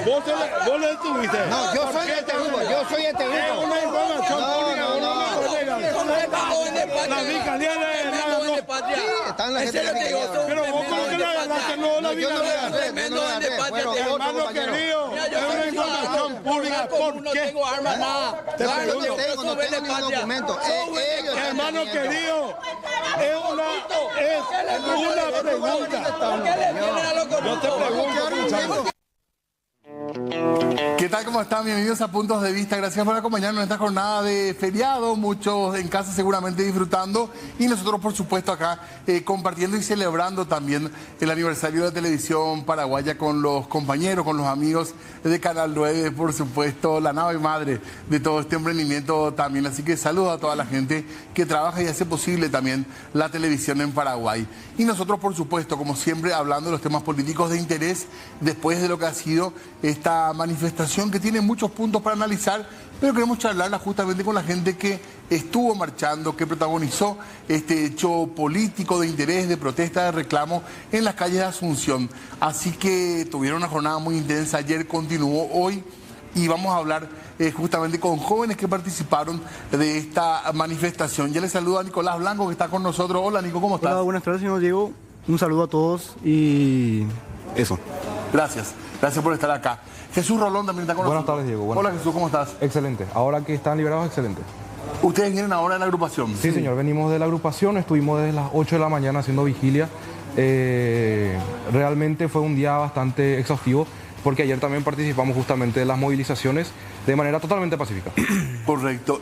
vos le estuviste. No, yo soy este grupo, Es una información pública, la fiscalía Sí, está en la gente que pero vos creo que la agarraste, no la yo no le agarré, fiscalía. no le agarré, fueron otros Hermano compañeros. querido, es una información pública. ¿Por No qué? tengo armas, nada. Te No, no pregunto. tengo, no tengo ni un documento. Ellos están Hermano teniendo. querido, es una pregunta. ¿Por qué le vienen a los Yo te pregunto. ¿Qué tal? ¿Cómo están? Bienvenidos a Puntos de Vista. Gracias por acompañarnos en esta jornada de feriado. Muchos en casa seguramente disfrutando. Y nosotros, por supuesto, acá compartiendo y celebrando también el aniversario de la televisión paraguaya con los compañeros, con los amigos de Canal 9, por supuesto, la nave madre de todo este emprendimiento también. Así que saludo a toda la gente que trabaja y hace posible también la televisión en Paraguay. Y nosotros, por supuesto, como siempre, hablando de los temas políticos de interés, después de lo que ha sido esta manifestación que tiene muchos puntos para analizar, pero queremos charlarla justamente con la gente que estuvo marchando, que protagonizó este hecho político de interés, de protesta, de reclamo en las calles de Asunción. Así que tuvieron una jornada muy intensa, ayer continuó hoy y vamos a hablar justamente con jóvenes que participaron de esta manifestación. Ya les saludo a Nicolás Blanco que está con nosotros. Hola Nico, ¿cómo estás? Hola, buenas tardes, señor Diego. Un saludo a todos y eso. Gracias, gracias por estar acá. Jesús Rolón también está con Buenas nosotros. tardes, Diego. Hola Jesús, ¿cómo estás? Excelente. Ahora que están liberados, excelente. Ustedes vienen ahora en la agrupación. Sí, señor. Venimos de la agrupación. Estuvimos desde las 8 de la mañana haciendo vigilia. Realmente fue un día bastante exhaustivo porque ayer también participamos justamente de las movilizaciones de manera totalmente pacífica. Correcto.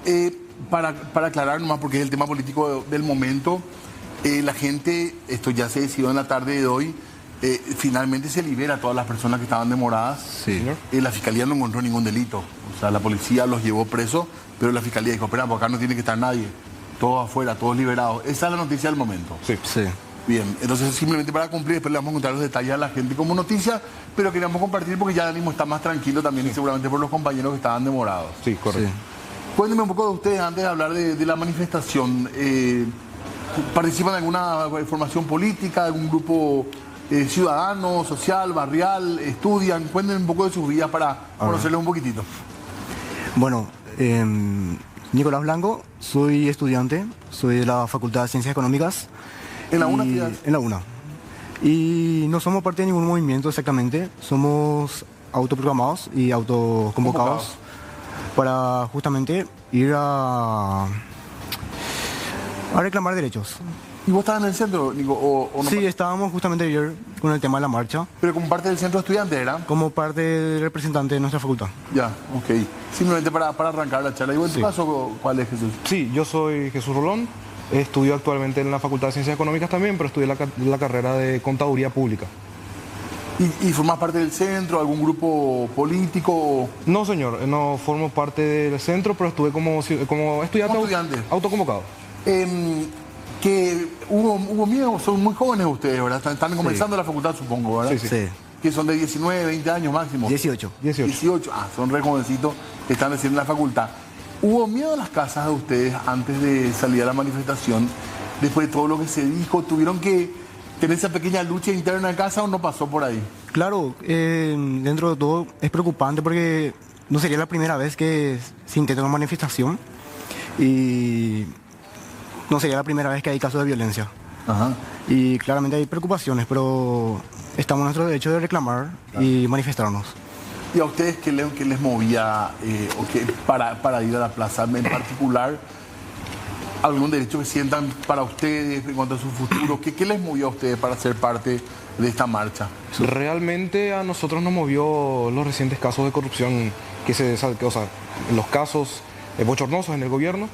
Para aclarar nomás, porque es el tema político del momento, la gente, esto ya se decidió en la tarde de hoy, finalmente se libera a todas las personas que estaban demoradas. Sí. La fiscalía no encontró ningún delito. O sea, la policía los llevó presos, pero la fiscalía dijo, espera, pues acá no tiene que estar nadie. Todos afuera, todos liberados. Esa es la noticia del momento. Sí. Sí. Bien, entonces simplemente para cumplir, después le vamos a contar los detalles a la gente como noticia, pero queríamos compartir porque ya el ánimo está más tranquilo también y seguramente por los compañeros que estaban demorados. Sí, correcto. Sí. Cuéntenme un poco de ustedes antes de hablar de la manifestación. ¿Participan en alguna formación política, algún grupo ciudadano, social, barrial? ¿Estudian? Cuéntenme un poco de sus vidas para conocerles un poquitito. Bueno, Nicolás Blanco, soy estudiante, soy de la Facultad de Ciencias Económicas. ¿En la UNA? En la UNA. Y no somos parte de ningún movimiento exactamente, somos autoprogramados y autoconvocados para justamente ir a reclamar derechos. ¿Y vos estabas en el centro, Nico? ¿O no? Sí, estábamos justamente ayer con el tema de la marcha, Pero como parte del centro estudiante, ¿era? como parte del representante de nuestra facultad. Ya, ok. Simplemente para arrancar la charla. ¿Y vos en tu Sí. caso cuál es, Jesús? Sí, yo soy Jesús Rolón. Estudio actualmente en la Facultad de Ciencias Económicas también, pero estudié la carrera de Contaduría Pública. ¿Y formás parte del centro, algún grupo político? No, señor, no formo parte del centro, pero estuve como estudiante, Como estudiante. autoconvocado. Que hubo miedo, son muy jóvenes ustedes, ¿verdad? Están comenzando la facultad, supongo, ¿verdad? Sí, Sí, Que son de 19, 20 años máximo. 18. 18. Ah, son re jovencitos que están recién en la facultad. ¿Hubo miedo en las casas de ustedes antes de salir a la manifestación? Después de todo lo que se dijo, ¿tuvieron que tener esa pequeña lucha interna en casa o no pasó por ahí? Claro, dentro de todo es preocupante porque no sería la primera vez que se intenta una manifestación y no sería la primera vez que hay casos de violencia. Ajá. Y claramente hay preocupaciones, pero estamos en nuestro derecho de reclamar y manifestarnos. ¿Y a ustedes qué les movía para ir a la plaza? En particular, ¿algún derecho que sientan para ustedes en cuanto a su futuro? ¿Qué les movió a ustedes para ser parte de esta marcha? Realmente a nosotros nos movió los recientes casos de corrupción los casos bochornosos en el gobierno.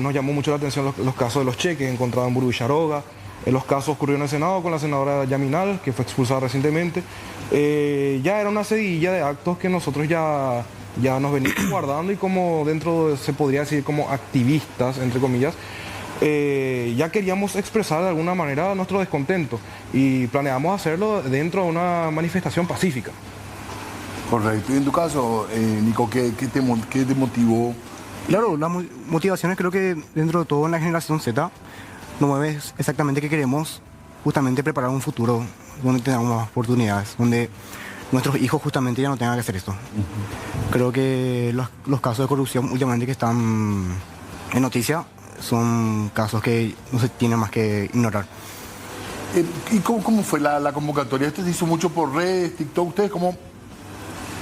Nos llamó mucho la atención los casos de los cheques encontrados en Burú y Charoga. Los casos ocurrieron en el Senado con la senadora Yaminal, que fue expulsada recientemente. Ya era una seguidilla de actos que nosotros ya nos veníamos guardando y como se podría decir como activistas, entre comillas, ya queríamos expresar de alguna manera nuestro descontento y planeamos hacerlo dentro de una manifestación pacífica. Correcto. Y en tu caso, Nico, ¿qué te motivó? Claro, las motivaciones creo que dentro de todo en la generación Z nos mueve exactamente que queremos justamente preparar un futuro donde tengamos más oportunidades, donde nuestros hijos justamente ya no tengan que hacer esto. Creo que los casos de corrupción últimamente que están en noticia son casos que no se tienen más que ignorar. ¿Y cómo fue la convocatoria? Esto se hizo mucho por redes, TikTok. ¿Ustedes cómo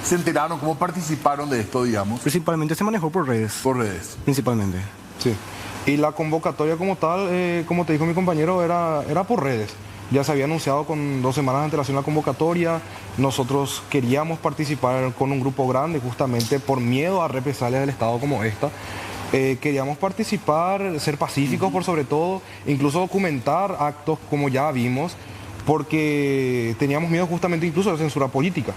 se enteraron, cómo participaron de esto, digamos? Principalmente se manejó por redes. Por redes. Principalmente. Sí. Y la convocatoria como tal, como te dijo mi compañero, era por redes. Ya se había anunciado con 2 semanas de antelación la convocatoria. Nosotros queríamos participar con un grupo grande justamente por miedo a represalias del Estado como esta. Queríamos participar, ser pacíficos por sobre todo, incluso documentar actos como ya vimos, porque teníamos miedo justamente incluso de la censura política,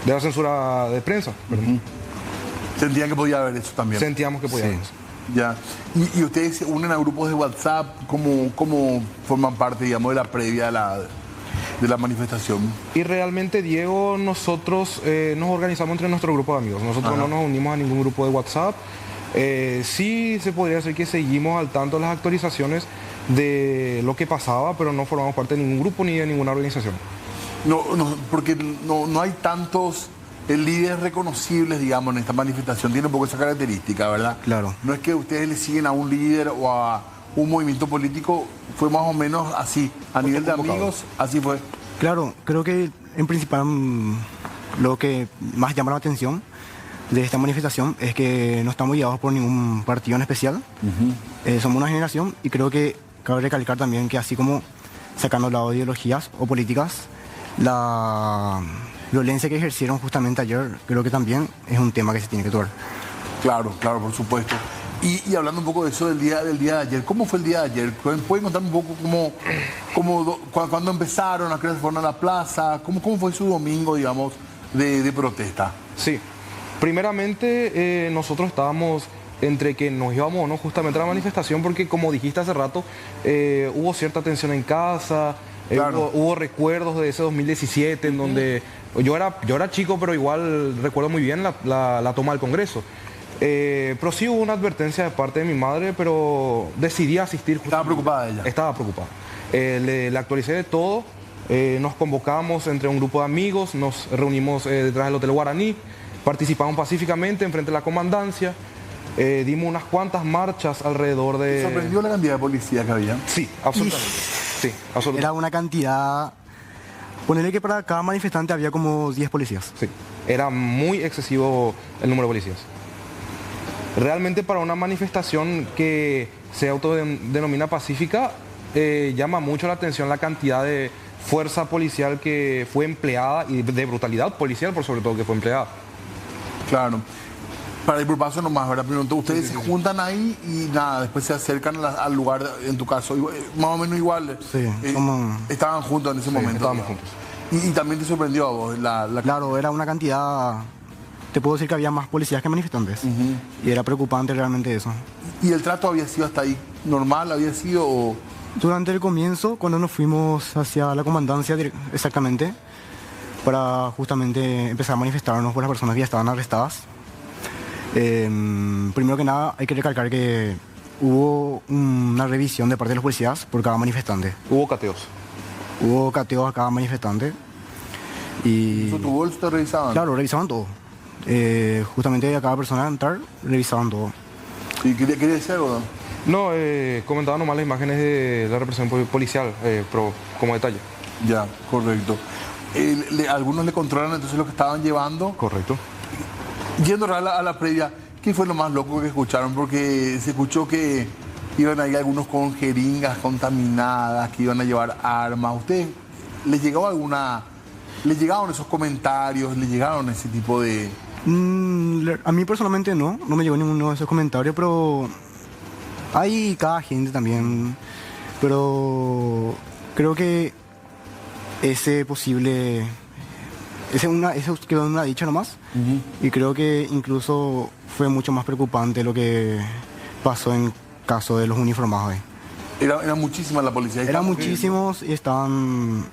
de la censura de prensa. Sentían que podía haber eso también. Sentíamos que podía haber eso. Ya. ¿Y ustedes se unen a grupos de WhatsApp? ¿Cómo forman parte, digamos, de la previa de la manifestación? Y realmente, Diego, nosotros nos organizamos entre nuestro grupo de amigos. Nosotros no nos unimos a ningún grupo de WhatsApp. Sí se podría decir que seguimos al tanto de las actualizaciones de lo que pasaba, pero no formamos parte de ningún grupo ni de ninguna organización. Porque no hay tantos líderes reconocibles, digamos, en esta manifestación. Tiene un poco esa característica, ¿verdad? Claro. No es que ustedes le siguen a un líder o a un movimiento político, fue más o menos así. A nivel de amigos, así fue. Claro, creo que en principal lo que más llama la atención de esta manifestación es que no estamos guiados por ningún partido en especial. Somos una generación y creo que cabe recalcar también que así como sacando al lado de ideologías o políticas, la violencia que ejercieron justamente ayer creo que también es un tema que se tiene que tocar. Claro, por supuesto. Y hablando un poco de eso del día de ayer, ¿cómo fue el día de ayer? ¿Pueden contarme un poco cuándo empezaron, a qué hora se fueron a la plaza? ¿Cómo fue su domingo, digamos, de protesta? Sí. Primeramente, nosotros estábamos entre que nos íbamos o no justamente a la manifestación, porque como dijiste hace rato, hubo cierta tensión en casa, Claro. hubo recuerdos de ese 2017 en donde yo era chico, pero igual recuerdo muy bien la toma del Congreso. Pero sí hubo una advertencia de parte de mi madre, pero decidí asistir. ¿Estaba preocupada ella? Estaba preocupada. Le actualicé de todo, nos convocamos entre un grupo de amigos, nos reunimos detrás del Hotel Guaraní, participamos pacíficamente enfrente de la comandancia, dimos unas cuantas marchas alrededor de... ¿Te sorprendió la cantidad de policía que había? Sí, absolutamente. Sí, absolutamente. Era una cantidad... Ponerle que para cada manifestante había como 10 policías. Sí, era muy excesivo el número de policías. Realmente para una manifestación que se autodenomina pacífica, llama mucho la atención la cantidad de fuerza policial que fue empleada y de brutalidad policial por sobre todo que fue empleada. Claro. Para ir por paso nomás, ¿verdad? Pero ustedes se juntan ahí y nada, después se acercan al lugar, en tu caso, más o menos igual. Sí, estaban juntos en ese momento. Estábamos juntos. Y también te sorprendió a vos Claro, era una cantidad... Te puedo decir que había más policías que manifestantes. Y era preocupante realmente eso. ¿Y el trato había sido hasta ahí normal? ¿Había sido...? O... Durante el comienzo, cuando nos fuimos hacia la comandancia exactamente, para justamente empezar a manifestarnos por las personas que ya estaban arrestadas, primero que nada hay que recalcar que hubo una revisión de parte de los policías por cada manifestante. Hubo cateos. Hubo cateos a cada manifestante. Y... ¿Tu bolso te revisaban? Claro, revisaban todo. Justamente a cada persona al entrar, revisaban todo. ¿Y quería decir algo? No, comentaba nomás las imágenes de la represión policial, pero como detalle. Ya, correcto. ¿Algunos le controlan entonces lo que estaban llevando? Correcto. Yendo a la previa, ¿qué fue lo más loco que escucharon? Porque se escuchó que iban a ir algunos con jeringas contaminadas, que iban a llevar armas. ¿Ustedes les llegó les llegaron esos comentarios, les llegaron ese tipo de...? A mí personalmente no me llegó ninguno de esos comentarios, pero hay cada gente también. Pero creo que eso quedó en una dicha nomás. Y creo que incluso fue mucho más preocupante lo que pasó en caso de los uniformados. Era muchísima la policía. Eran muchísimos y estaban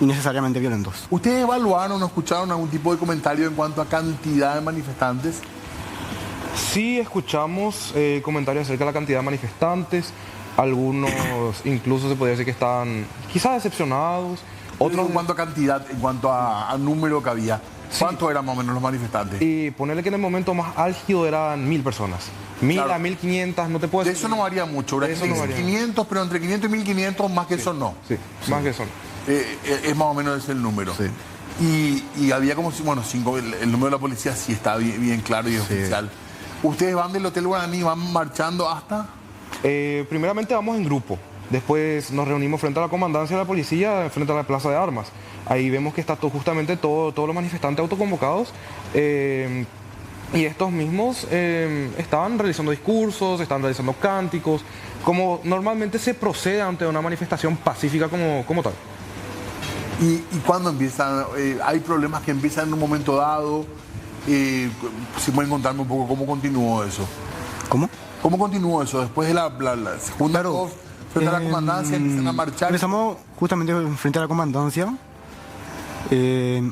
innecesariamente violentos. ¿Ustedes evaluaron o escucharon algún tipo de comentario en cuanto a cantidad de manifestantes? Sí escuchamos comentarios acerca de la cantidad de manifestantes. Algunos incluso se podría decir que estaban quizás decepcionados, Otro en cuanto a cantidad, en cuanto a número que había. ¿Cuántos eran más o menos los manifestantes? Y ponerle que en el momento más álgido eran 1000 personas. 1000 Claro. a 1500, no te puedo De decir. eso no varía mucho, ¿verdad? De eso no varía. 500, pero entre 500 y 1500, más que eso no. Sí, más que eso. Es más o menos ese el número. Y había como, bueno, el número de la policía sí está bien claro y oficial. ¿Ustedes van del Hotel Guaraní, van marchando hasta? Primeramente vamos en grupo. Después nos reunimos frente a la comandancia de la policía, frente a la plaza de armas. Ahí vemos que está justamente todos los manifestantes autoconvocados. Y estos mismos estaban realizando discursos, estaban realizando cánticos, como normalmente se procede ante una manifestación pacífica como tal. ¿Y cuándo empiezan? ¿Hay problemas que empiezan en un momento dado? Si pueden contarme un poco cómo continuó eso. ¿Cómo? ¿Cómo continuó eso? Después de la segunda Claro, frente a la comandancia, empiezan a marchar. Empezamos justamente frente a la comandancia,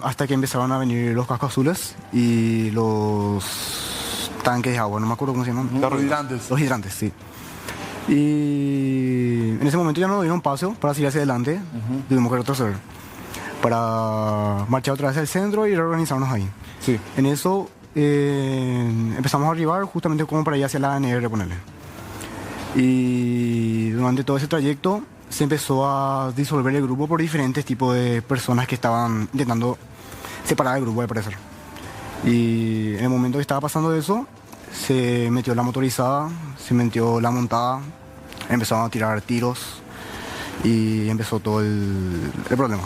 hasta que empezaron a venir los cascos azules y los tanques de agua, no me acuerdo cómo se llaman. Los hidrantes. Los hidrantes, sí. Y en ese momento ya no dieron paso para seguir hacia adelante, tuvimos que retroceder para marchar otra vez al centro y reorganizarnos ahí. Sí. En eso empezamos a arribar justamente como para ir hacia la ANR, ponerle. Y durante todo ese trayecto se empezó a disolver el grupo por diferentes tipos de personas que estaban intentando separar el grupo, al parecer. Y en el momento que estaba pasando eso, se metió la motorizada, se metió la montada, empezaron a tirar tiros y empezó todo el problema.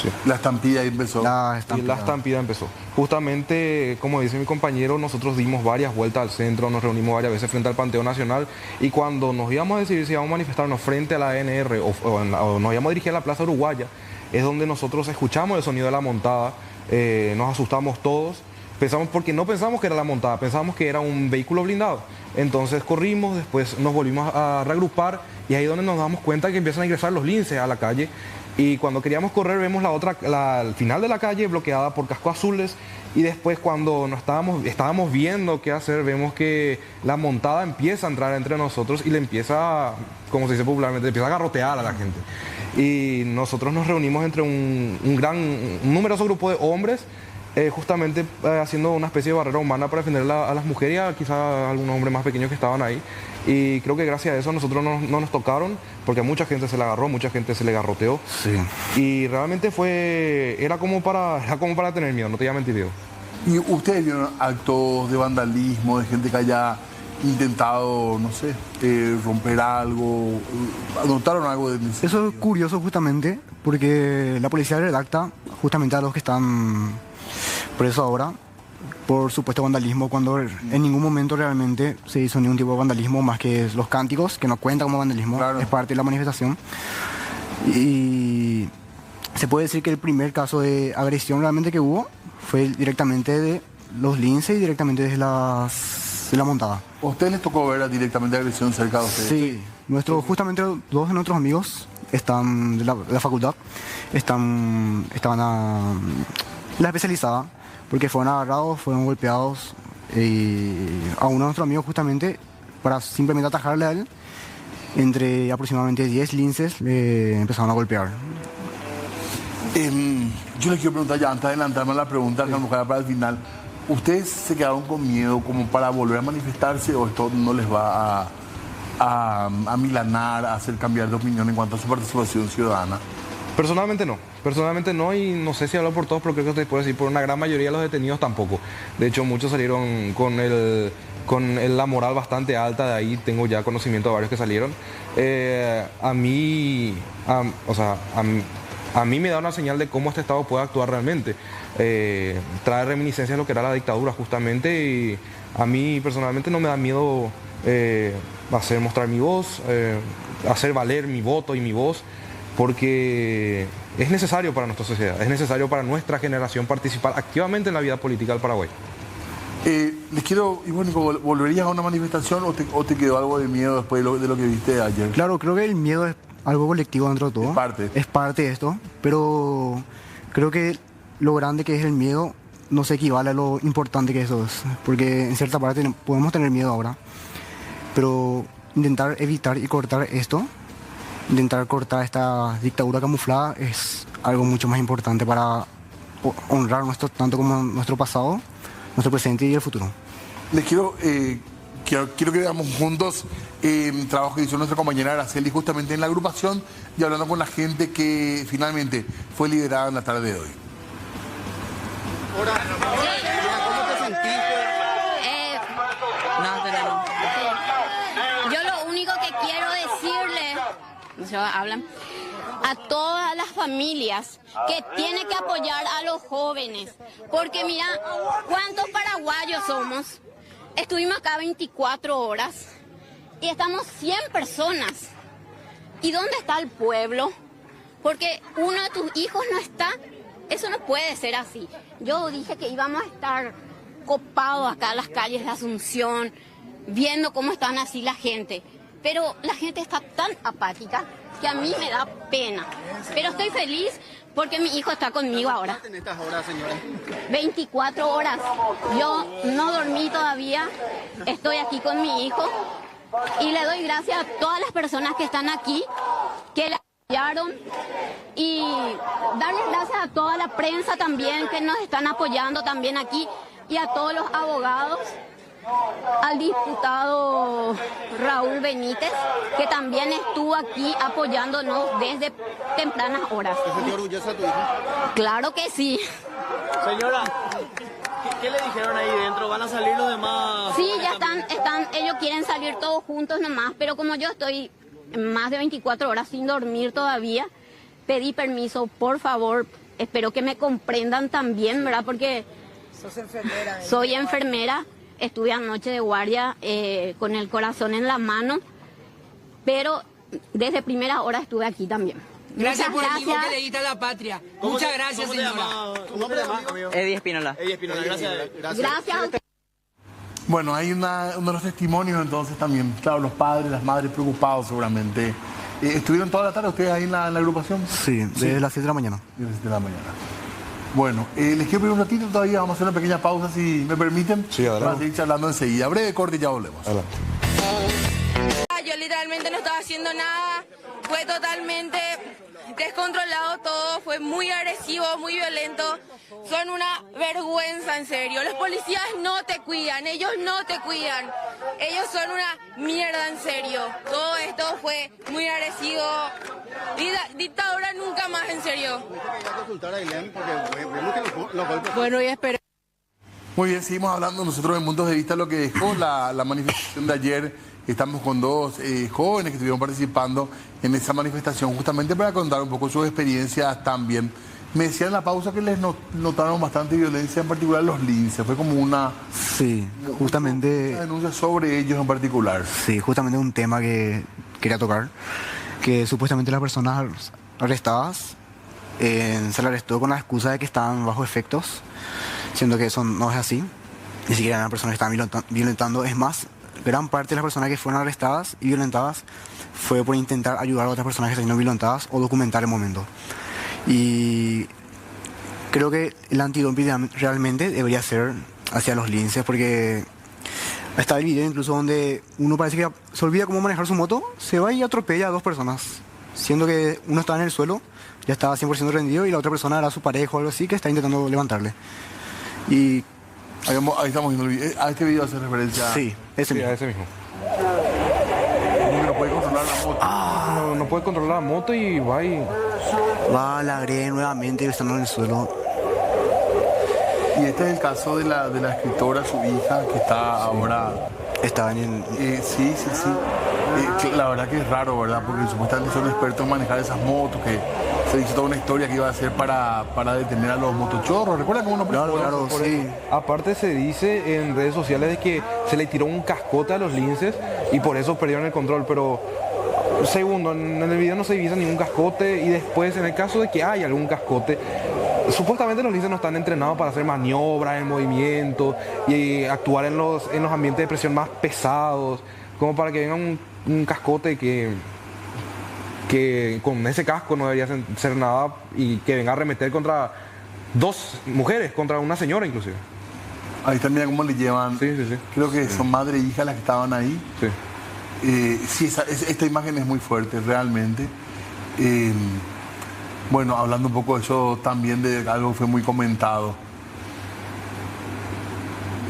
Sí. La estampida ahí empezó. Y la estampida empezó. Justamente, como dice mi compañero, nosotros dimos varias vueltas al centro, nos reunimos varias veces frente al Panteón Nacional y cuando nos íbamos a decidir si íbamos a manifestarnos frente a la ANR o nos íbamos a dirigir a la Plaza Uruguaya, es donde nosotros escuchamos el sonido de la montada, nos asustamos todos, porque no pensamos que era la montada, pensábamos que era un vehículo blindado. Entonces corrimos, después nos volvimos a reagrupar y ahí es donde nos damos cuenta que empiezan a ingresar los linces a la calle. Y cuando queríamos correr vemos al final de la calle bloqueada por cascos azules y después cuando estábamos viendo qué hacer, vemos que la montada empieza a entrar entre nosotros y le empieza, como se dice popularmente, le empieza a garrotear a la gente. Y nosotros nos reunimos entre un numeroso grupo de hombres, justamente haciendo una especie de barrera humana para defender a las mujeres y a quizás a algunos hombres más pequeños que estaban ahí. Y creo que gracias a eso nosotros no nos tocaron, porque a mucha gente se la agarró, mucha gente se le garroteó. Sí. Y realmente era como para tener miedo, no te voy a mentir, Diego. ¿Y ustedes vieron actos de vandalismo, de gente que haya intentado, no sé, romper algo? ¿Notaron algo de eso? Eso es curioso justamente porque la policía redacta justamente a los que están presos ahora por supuesto vandalismo, cuando en ningún momento realmente se hizo ningún tipo de vandalismo más que los cánticos, que no cuenta como vandalismo, claro, es parte de la manifestación. Y se puede decir que el primer caso de agresión realmente que hubo fue directamente de los linces y directamente desde de la montada. ¿A ustedes les tocó ver directamente agresión cerca de ustedes? Sí, justamente dos de nuestros amigos están de la facultad, estaban en la especializada, porque fueron agarrados, fueron golpeados y a uno de nuestros amigos justamente para simplemente atajarle a él, entre aproximadamente 10 linces le empezaron a golpear. Yo les quiero preguntar ya, antes de adelantarme a la pregunta, que a lo mejor era para el final, ¿ustedes se quedaron con miedo como para volver a manifestarse o esto no les va a milanar, a hacer cambiar de opinión en cuanto a su participación ciudadana? Personalmente no, y no sé si hablo por todos, pero creo que te puedo decir, por una gran mayoría de los detenidos tampoco. De hecho, muchos salieron con la moral bastante alta, de ahí tengo ya conocimiento de varios que salieron. A mí me da una señal de cómo este Estado puede actuar realmente. Trae reminiscencias de lo que era la dictadura justamente, y a mí personalmente no me da miedo mostrar mi voz, hacer valer mi voto y mi voz, porque es necesario para nuestra sociedad, es necesario para nuestra generación participar activamente en la vida política del Paraguay. Les quiero, Ivónico, ¿volverías a una manifestación o te quedó algo de miedo después de lo que viste ayer? Claro, creo que el miedo es algo colectivo dentro de todo. Es parte de esto, pero creo que lo grande que es el miedo no se equivale a lo importante que eso es, porque en cierta parte podemos tener miedo ahora, pero intentar evitar y cortar esto intentar cortar esta dictadura camuflada es algo mucho más importante para honrar tanto como nuestro pasado, nuestro presente y el futuro. Les quiero que veamos juntos el trabajo que hizo nuestra compañera Araceli justamente en la agrupación y hablando con la gente que finalmente fue liderada en la tarde de hoy. Yo lo único que quiero decirle, hablan, a todas las familias que tienen que apoyar a los jóvenes, porque mira, ¿cuántos paraguayos somos? Estuvimos acá 24 horas y estamos 100 personas. ¿Y dónde está el pueblo? Porque uno de tus hijos no está. Eso no puede ser así. Yo dije que íbamos a estar copados acá en las calles de Asunción, viendo cómo están así la gente. Pero la gente está tan apática que a mí me da pena. Pero estoy feliz porque mi hijo está conmigo ahora. ¿En estas horas, señora? 24 horas. Yo no dormí todavía. Estoy aquí con mi hijo. Y le doy gracias a todas las personas que están aquí, que la apoyaron. Y darles gracias a toda la prensa también que nos están apoyando también aquí. Y a todos los abogados. Al diputado Raúl Benítez, que también estuvo aquí apoyándonos desde tempranas horas. ¿Te sentís orgullosa de tu hijo? Claro que sí. Señora, ¿qué le dijeron ahí dentro? ¿Van a salir los demás? Sí, ya están, ellos quieren salir todos juntos nomás, pero como yo estoy más de 24 horas sin dormir todavía, pedí permiso, por favor, espero que me comprendan también, ¿verdad? Porque soy enfermera. Estuve anoche de guardia con el corazón en la mano, pero desde primera hora estuve aquí también. Gracias por el Muchas tiempo que le diste a la patria. Muchas gracias, señora. ¿Tu nombre, amigo? Eddie Espínola. Eddie Espínola, gracias. Gracias a usted. Bueno, hay uno de los testimonios entonces también. Claro, los padres, las madres preocupados seguramente. ¿Estuvieron toda la tarde ustedes ahí en la agrupación? Sí, desde las 7 de la mañana. Desde las 7 de la mañana. Bueno, les quiero pedir un ratito todavía, vamos a hacer una pequeña pausa si me permiten. Sí, adelante. Para seguir charlando enseguida. Breve corte y ya volvemos. Adelante. Yo literalmente no estaba haciendo nada, fue totalmente descontrolado todo, fue muy agresivo, muy violento, son una vergüenza en serio, los policías no te cuidan, ellos no te cuidan, ellos son una mierda en serio, todo esto fue muy agresivo, dictadura nunca más en serio. Bueno, y espero. Muy bien, seguimos hablando nosotros en puntos de vista lo que dejó la manifestación de ayer. Estamos con dos jóvenes que estuvieron participando en esa manifestación justamente para contar un poco sus experiencias también. Me decían en la pausa que les notaron bastante violencia, en particular los linces. Fue como una denuncia sobre ellos en particular. Sí, justamente un tema que quería tocar, que supuestamente las personas arrestadas se les arrestó con la excusa de que estaban bajo efectos, siendo que eso no es así. Ni siquiera eran personas que estaban violentando. Es más, gran parte de las personas que fueron arrestadas y violentadas fue por intentar ayudar a otras personas que están violentadas o documentar el momento. Y creo que el antidoping realmente debería ser hacia los linces, porque está el video incluso donde uno parece que se olvida cómo manejar su moto, se va y atropella a dos personas, siendo que uno estaba en el suelo, ya estaba 100% rendido, y la otra persona era su pareja o algo así que está intentando levantarle. Y ahí estamos viendo el video. ¿A este video hace referencia? Sí, ese mismo. A ese mismo. Como que no puede controlar la moto. No puede controlar la moto y Va, la agrede nuevamente estando en el suelo. Y este es el caso de la escritora, su hija, que está ahora... Estaba en el... Sí. La verdad que es raro, ¿verdad? Porque supuestamente son expertos en manejar esas motos, que se hizo toda una historia que iba a hacer para detener a los motochorros. ¿Recuerdan cómo Claro, sí. Aparte se dice en redes sociales de que se le tiró un cascote a los linces y por eso perdieron el control, pero segundo, en el video no se divisa ningún cascote, y después en el caso de que haya algún cascote, supuestamente los linces no están entrenados para hacer maniobras en movimiento y actuar en los ambientes de presión más pesados, como para que venga un cascote que con ese casco no debería ser nada, y que venga a arremeter contra dos mujeres, contra una señora inclusive. Ahí también cómo le llevan. Sí. Creo que son madre e hija las que estaban ahí. Sí. Sí, esta imagen es muy fuerte, realmente. Bueno, hablando un poco de eso también, de algo que fue muy comentado.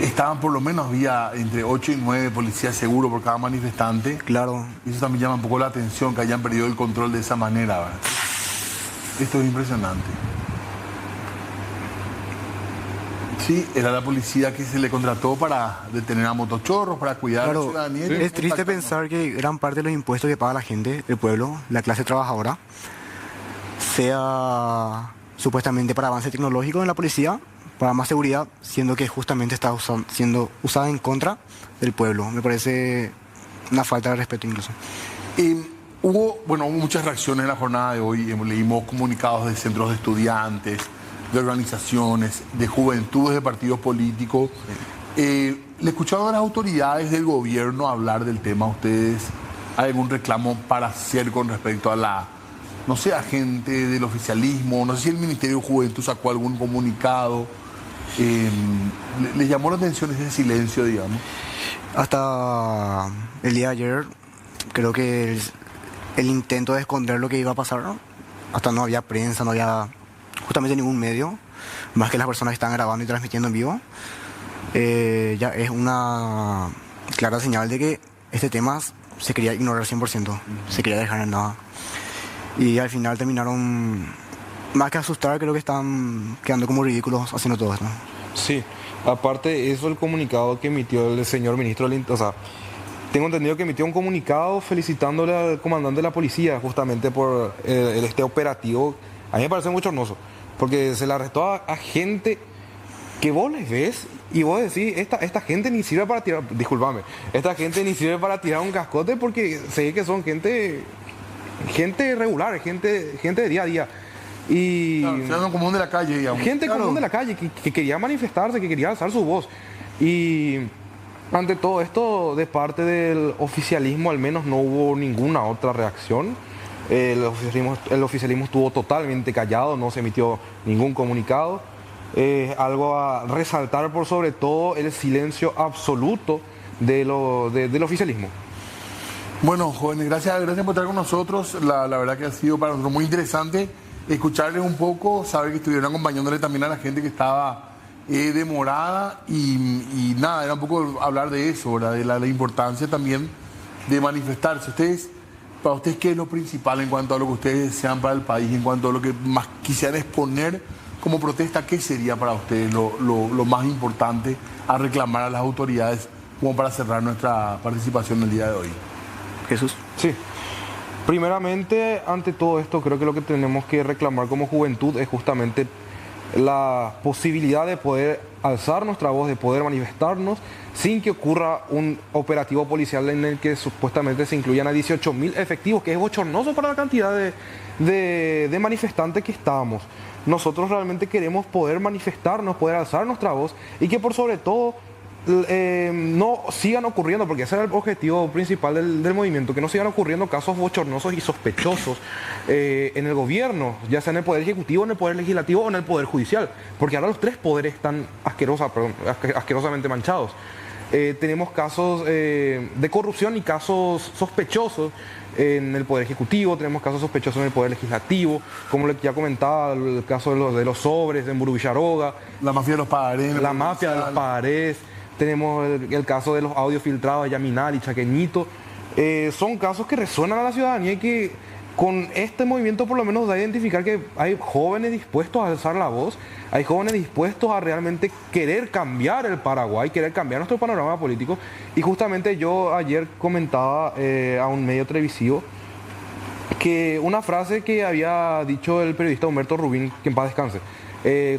Estaban por lo menos, había entre 8 y 9 policías seguros por cada manifestante. Claro. Y eso también llama un poco la atención, que hayan perdido el control de esa manera, ¿verdad? Esto es impresionante. Sí, era la policía que se le contrató para detener a motochorros, para cuidar a la ciudadanía. Es triste pensar que gran parte de los impuestos que paga la gente, el pueblo, la clase trabajadora, sea supuestamente para avance tecnológico en la policía, para más seguridad, siendo que justamente está siendo usada en contra del pueblo. Me parece una falta de respeto incluso. Hubo muchas reacciones en la jornada de hoy. Leímos comunicados de centros de estudiantes, de organizaciones, de juventudes, de partidos políticos. ¿Le escucharon a las autoridades del gobierno hablar del tema? ¿Ustedes hay algún reclamo para hacer con respecto a la, no sé, a gente del oficialismo? No sé si el Ministerio de Juventud sacó algún comunicado. ¿Les llamó la atención ese silencio, digamos? Hasta el día de ayer, creo que el intento de esconder lo que iba a pasar, ¿no? Hasta no había prensa, no había justamente ningún medio, más que las personas que están grabando y transmitiendo en vivo. Ya es una clara señal de que este tema se quería ignorar 100%, se quería dejar en nada. Y al final terminaron, más que asustar, creo que están quedando como ridículos haciendo todo esto. Sí, aparte de eso, el comunicado que emitió el señor ministro, o sea, tengo entendido que emitió un comunicado felicitándole al comandante de la policía justamente por este operativo. A mí me parece muy chornoso, porque se le arrestó a gente que vos les ves y vos decís, esta gente ni sirve para tirar, discúlpame, esta gente ni sirve para tirar un cascote, porque sé que son gente regular, gente de día a día. Y claro, común de la calle, digamos. Gente común de la calle que quería manifestarse, que quería alzar su voz. Y ante todo esto, de parte del oficialismo al menos no hubo ninguna otra reacción. El oficialismo estuvo totalmente callado, no se emitió ningún comunicado. Algo a resaltar por sobre todo el silencio absoluto del oficialismo. Bueno, jóvenes, gracias por estar con nosotros. La verdad que ha sido para nosotros muy interesante escucharles un poco, saber que estuvieron acompañándole también a la gente que estaba demorada y nada, era un poco hablar de eso, ¿verdad? De la importancia también de manifestarse. Para ustedes, ¿qué es lo principal en cuanto a lo que ustedes desean para el país, en cuanto a lo que más quisieran exponer como protesta? ¿Qué sería para ustedes lo más importante a reclamar a las autoridades como para cerrar nuestra participación el día de hoy? Jesús. Sí. Primeramente, ante todo esto, creo que lo que tenemos que reclamar como juventud es justamente la posibilidad de poder alzar nuestra voz, de poder manifestarnos sin que ocurra un operativo policial en el que supuestamente se incluyan a 18.000 efectivos, que es bochornoso para la cantidad de manifestantes que estábamos. Nosotros realmente queremos poder manifestarnos, poder alzar nuestra voz y que por sobre todo no sigan ocurriendo, porque ese era el objetivo principal del movimiento, que no sigan ocurriendo casos bochornosos y sospechosos en el gobierno, ya sea en el Poder Ejecutivo, en el Poder Legislativo o en el Poder Judicial, porque ahora los tres poderes están asquerosamente manchados. Tenemos casos de corrupción y casos sospechosos en el Poder Ejecutivo, tenemos casos sospechosos en el Poder Legislativo, como ya comentaba, el caso de los sobres en Burubicharoga, la mafia de los pagarés, la mafia de los pagarés. Tenemos el caso de los audios filtrados de Yaminal y Chaqueñito. Son casos que resuenan a la ciudadanía y que con este movimiento por lo menos da a identificar que hay jóvenes dispuestos a alzar la voz, hay jóvenes dispuestos a realmente querer cambiar el Paraguay, querer cambiar nuestro panorama político. Y justamente yo ayer comentaba a un medio televisivo que una frase que había dicho el periodista Humberto Rubín, que en paz descanse,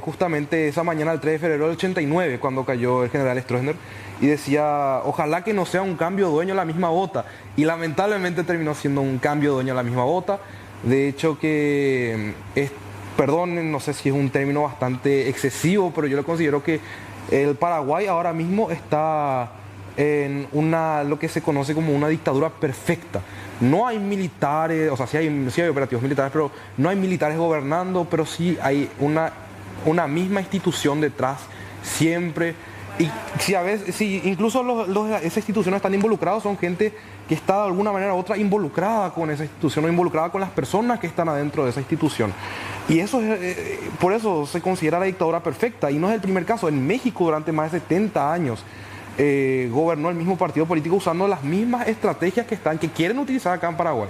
justamente esa mañana del 3 de febrero del 89, cuando cayó el general Stroessner, y decía, ojalá que no sea un cambio de dueño a la misma bota, y lamentablemente terminó siendo un cambio de dueño a la misma bota. De hecho que perdón, no sé si es un término bastante excesivo, pero yo lo considero que el Paraguay ahora mismo está en lo que se conoce como una dictadura perfecta. No hay militares, o sea, sí hay operativos militares, pero no hay militares gobernando, pero sí hay una misma institución detrás, siempre Y si incluso esas instituciones están involucradas, son gente que está de alguna manera u otra involucrada con esa institución o involucrada con las personas que están adentro de esa institución. Y eso por eso se considera la dictadura perfecta. Y no es el primer caso. En México durante más de 70 años gobernó el mismo partido político usando las mismas estrategias que quieren utilizar acá en Paraguay.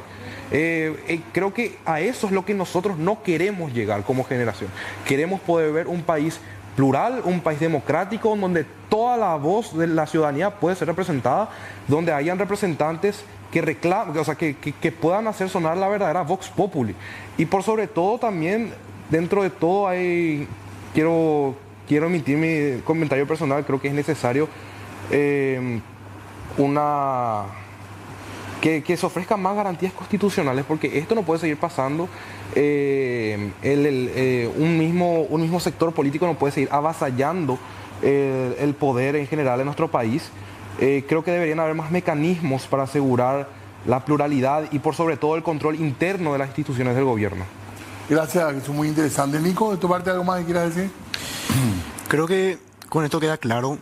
Creo que a eso es lo que nosotros no queremos llegar como generación. Queremos poder ver un país plural, un país democrático, donde toda la voz de la ciudadanía puede ser representada, donde hayan representantes que reclamen, o sea, que puedan hacer sonar la verdadera Vox Populi. Y por sobre todo también, dentro de todo quiero emitir mi comentario personal, creo que es necesario que se ofrezcan más garantías constitucionales, porque esto no puede seguir pasando. Un mismo sector político no puede seguir avasallando el poder en general en nuestro país. Creo que deberían haber más mecanismos para asegurar la pluralidad y por sobre todo el control interno de las instituciones del gobierno. Gracias, eso es muy interesante. Nico, ¿de tu parte algo más que quieras decir? Creo que con esto queda claro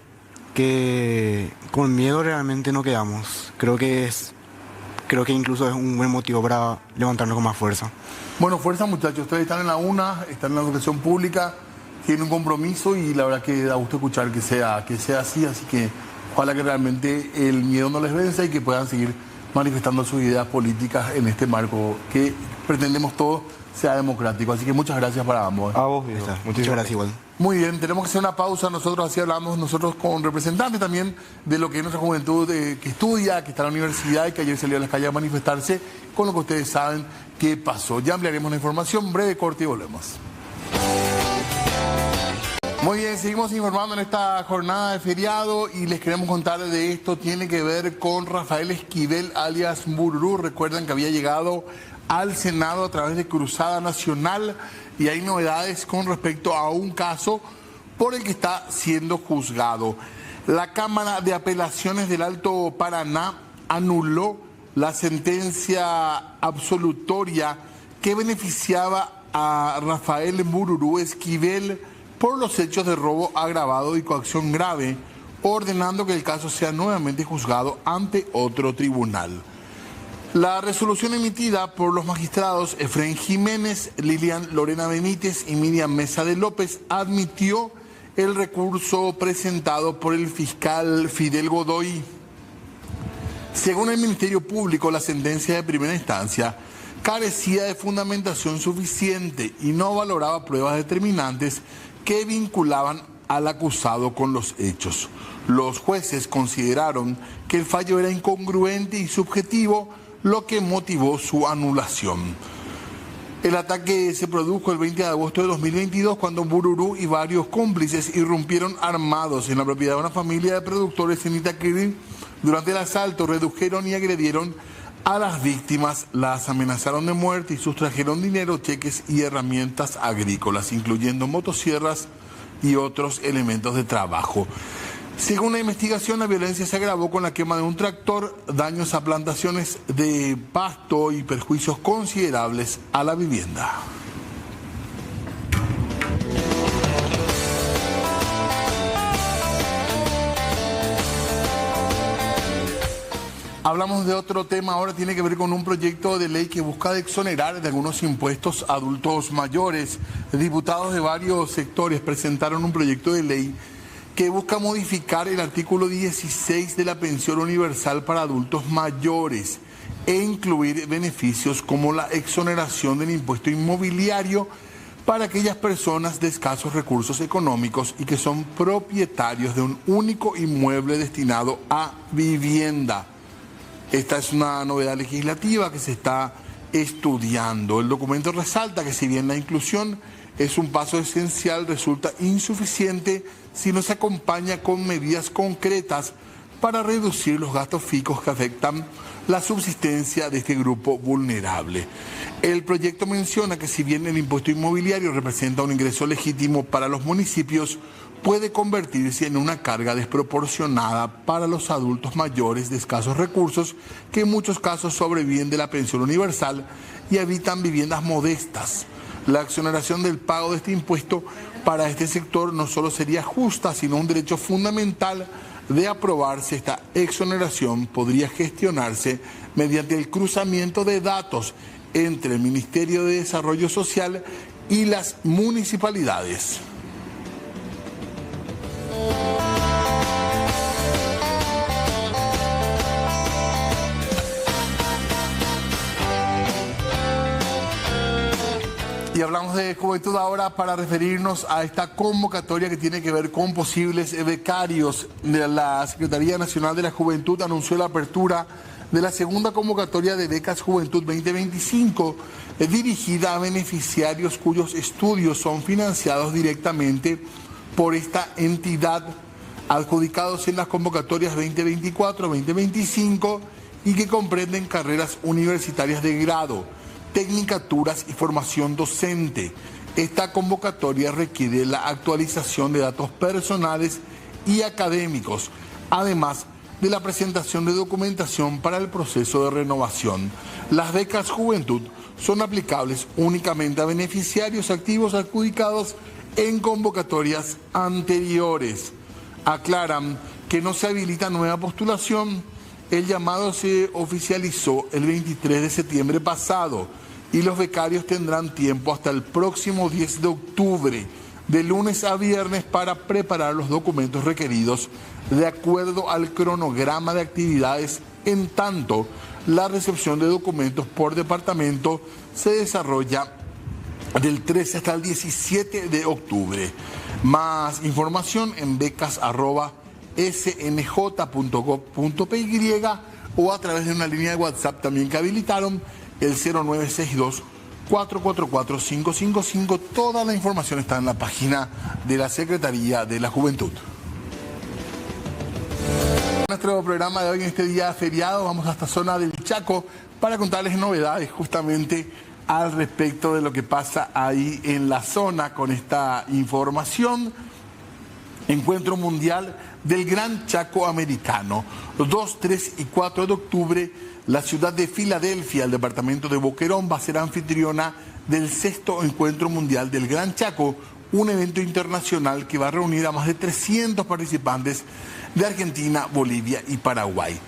que con miedo realmente no quedamos. Creo que incluso es un buen motivo para levantarnos con más fuerza. Bueno, fuerza muchachos, ustedes están en la UNA, están en la educación pública, tienen un compromiso y la verdad que da gusto escuchar que sea así que ojalá que realmente el miedo no les venza y que puedan seguir manifestando sus ideas políticas en este marco que pretendemos todos sea democrático. Así que muchas gracias para ambos. A vos, Diego. Muchas gracias igual. Muy bien, tenemos que hacer una pausa. Nosotros así hablamos nosotros con representantes también de lo que es nuestra juventud que estudia, que está en la universidad y que ayer salió a las calles a manifestarse con lo que ustedes saben que pasó. Ya ampliaremos la información, breve corte y volvemos. Muy bien, seguimos informando en esta jornada de feriado y les queremos contar de esto. Tiene que ver con Rafael Esquivel, alias Mbururú. Recuerdan que había llegado al Senado a través de Cruzada Nacional y hay novedades con respecto a un caso por el que está siendo juzgado. La Cámara de Apelaciones del Alto Paraná anuló la sentencia absolutoria que beneficiaba a Rafael Mbururú Esquivel por los hechos de robo agravado y coacción grave, ordenando que el caso sea nuevamente juzgado ante otro tribunal. La resolución emitida por los magistrados Efraín Jiménez, Lilian Lorena Benítez y Miriam Mesa de López admitió el recurso presentado por el fiscal Fidel Godoy. Según el Ministerio Público, la sentencia de primera instancia carecía de fundamentación suficiente y no valoraba pruebas determinantes que vinculaban al acusado con los hechos. Los jueces consideraron que el fallo era incongruente y subjetivo, lo que motivó su anulación. El ataque se produjo el 20 de agosto de 2022 cuando Mbururú y varios cómplices irrumpieron armados en la propiedad de una familia de productores en Itaquiri. Durante el asalto redujeron y agredieron a las víctimas, las amenazaron de muerte y sustrajeron dinero, cheques y herramientas agrícolas, incluyendo motosierras y otros elementos de trabajo. Según la investigación, la violencia se agravó con la quema de un tractor, daños a plantaciones de pasto y perjuicios considerables a la vivienda. Hablamos de otro tema, ahora tiene que ver con un proyecto de ley que busca exonerar de algunos impuestos a adultos mayores. Diputados de varios sectores presentaron un proyecto de ley que busca modificar el artículo 16 de la pensión universal para adultos mayores e incluir beneficios como la exoneración del impuesto inmobiliario para aquellas personas de escasos recursos económicos y que son propietarios de un único inmueble destinado a vivienda. Esta es una novedad legislativa que se está estudiando. El documento resalta que si bien la inclusión es un paso esencial, resulta insuficiente si no se acompaña con medidas concretas para reducir los gastos fijos que afectan la subsistencia de este grupo vulnerable. El proyecto menciona que si bien el impuesto inmobiliario representa un ingreso legítimo para los municipios, puede convertirse en una carga desproporcionada para los adultos mayores de escasos recursos que en muchos casos sobreviven de la pensión universal y habitan viviendas modestas. La exoneración del pago de este impuesto Para este sector no solo sería justa, sino un derecho fundamental. De aprobarse, esta exoneración podría gestionarse mediante el cruzamiento de datos entre el Ministerio de Desarrollo Social y las municipalidades. Y hablamos de juventud ahora para referirnos a esta convocatoria que tiene que ver con posibles becarios. La Secretaría Nacional de la Juventud anunció la apertura de la segunda convocatoria de becas Juventud 2025, dirigida a beneficiarios cuyos estudios son financiados directamente por esta entidad, adjudicados en las convocatorias 2024-2025 y que comprenden carreras universitarias de grado, tecnicaturas y formación docente. Esta convocatoria requiere la actualización de datos personales y académicos, además de la presentación de documentación para el proceso de renovación. Las becas Juventud son aplicables únicamente a beneficiarios activos adjudicados en convocatorias anteriores. Aclaran que no se habilita nueva postulación. El llamado se oficializó el 23 de septiembre pasado y los becarios tendrán tiempo hasta el próximo 10 de octubre, de lunes a viernes, para preparar los documentos requeridos de acuerdo al cronograma de actividades. En tanto, la recepción de documentos por departamento se desarrolla del 13 hasta el 17 de octubre. Más información en becas@snj.gov.py o a través de una línea de WhatsApp también que habilitaron, el 0962-444-555. Toda la información está en la página de la Secretaría de la Juventud. Nuestro programa de hoy, en este día feriado, vamos a esta zona del Chaco para contarles novedades justamente al respecto de lo que pasa ahí en la zona con esta información. Encuentro Mundial del Gran Chaco Americano. Los 2, 3 y 4 de octubre, la ciudad de Filadelfia, el departamento de Boquerón, va a ser anfitriona del 6º Encuentro Mundial del Gran Chaco, un evento internacional que va a reunir a más de 300 participantes de Argentina, Bolivia y Paraguay.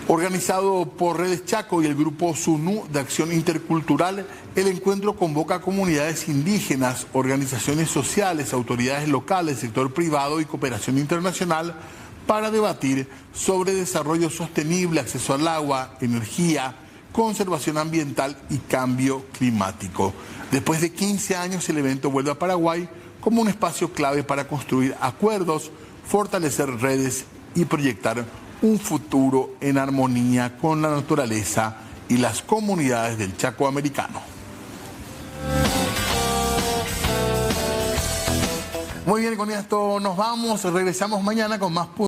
Organizado por Redes Chaco y el grupo SUNU de Acción Intercultural, el encuentro convoca a comunidades indígenas, organizaciones sociales, autoridades locales, sector privado y cooperación internacional para debatir sobre desarrollo sostenible, acceso al agua, energía, conservación ambiental y cambio climático. Después de 15 años, el evento vuelve a Paraguay como un espacio clave para construir acuerdos, fortalecer redes y proyectar un futuro en armonía con la naturaleza y las comunidades del Chaco americano. Muy bien, con esto nos vamos. Regresamos mañana con más puntos.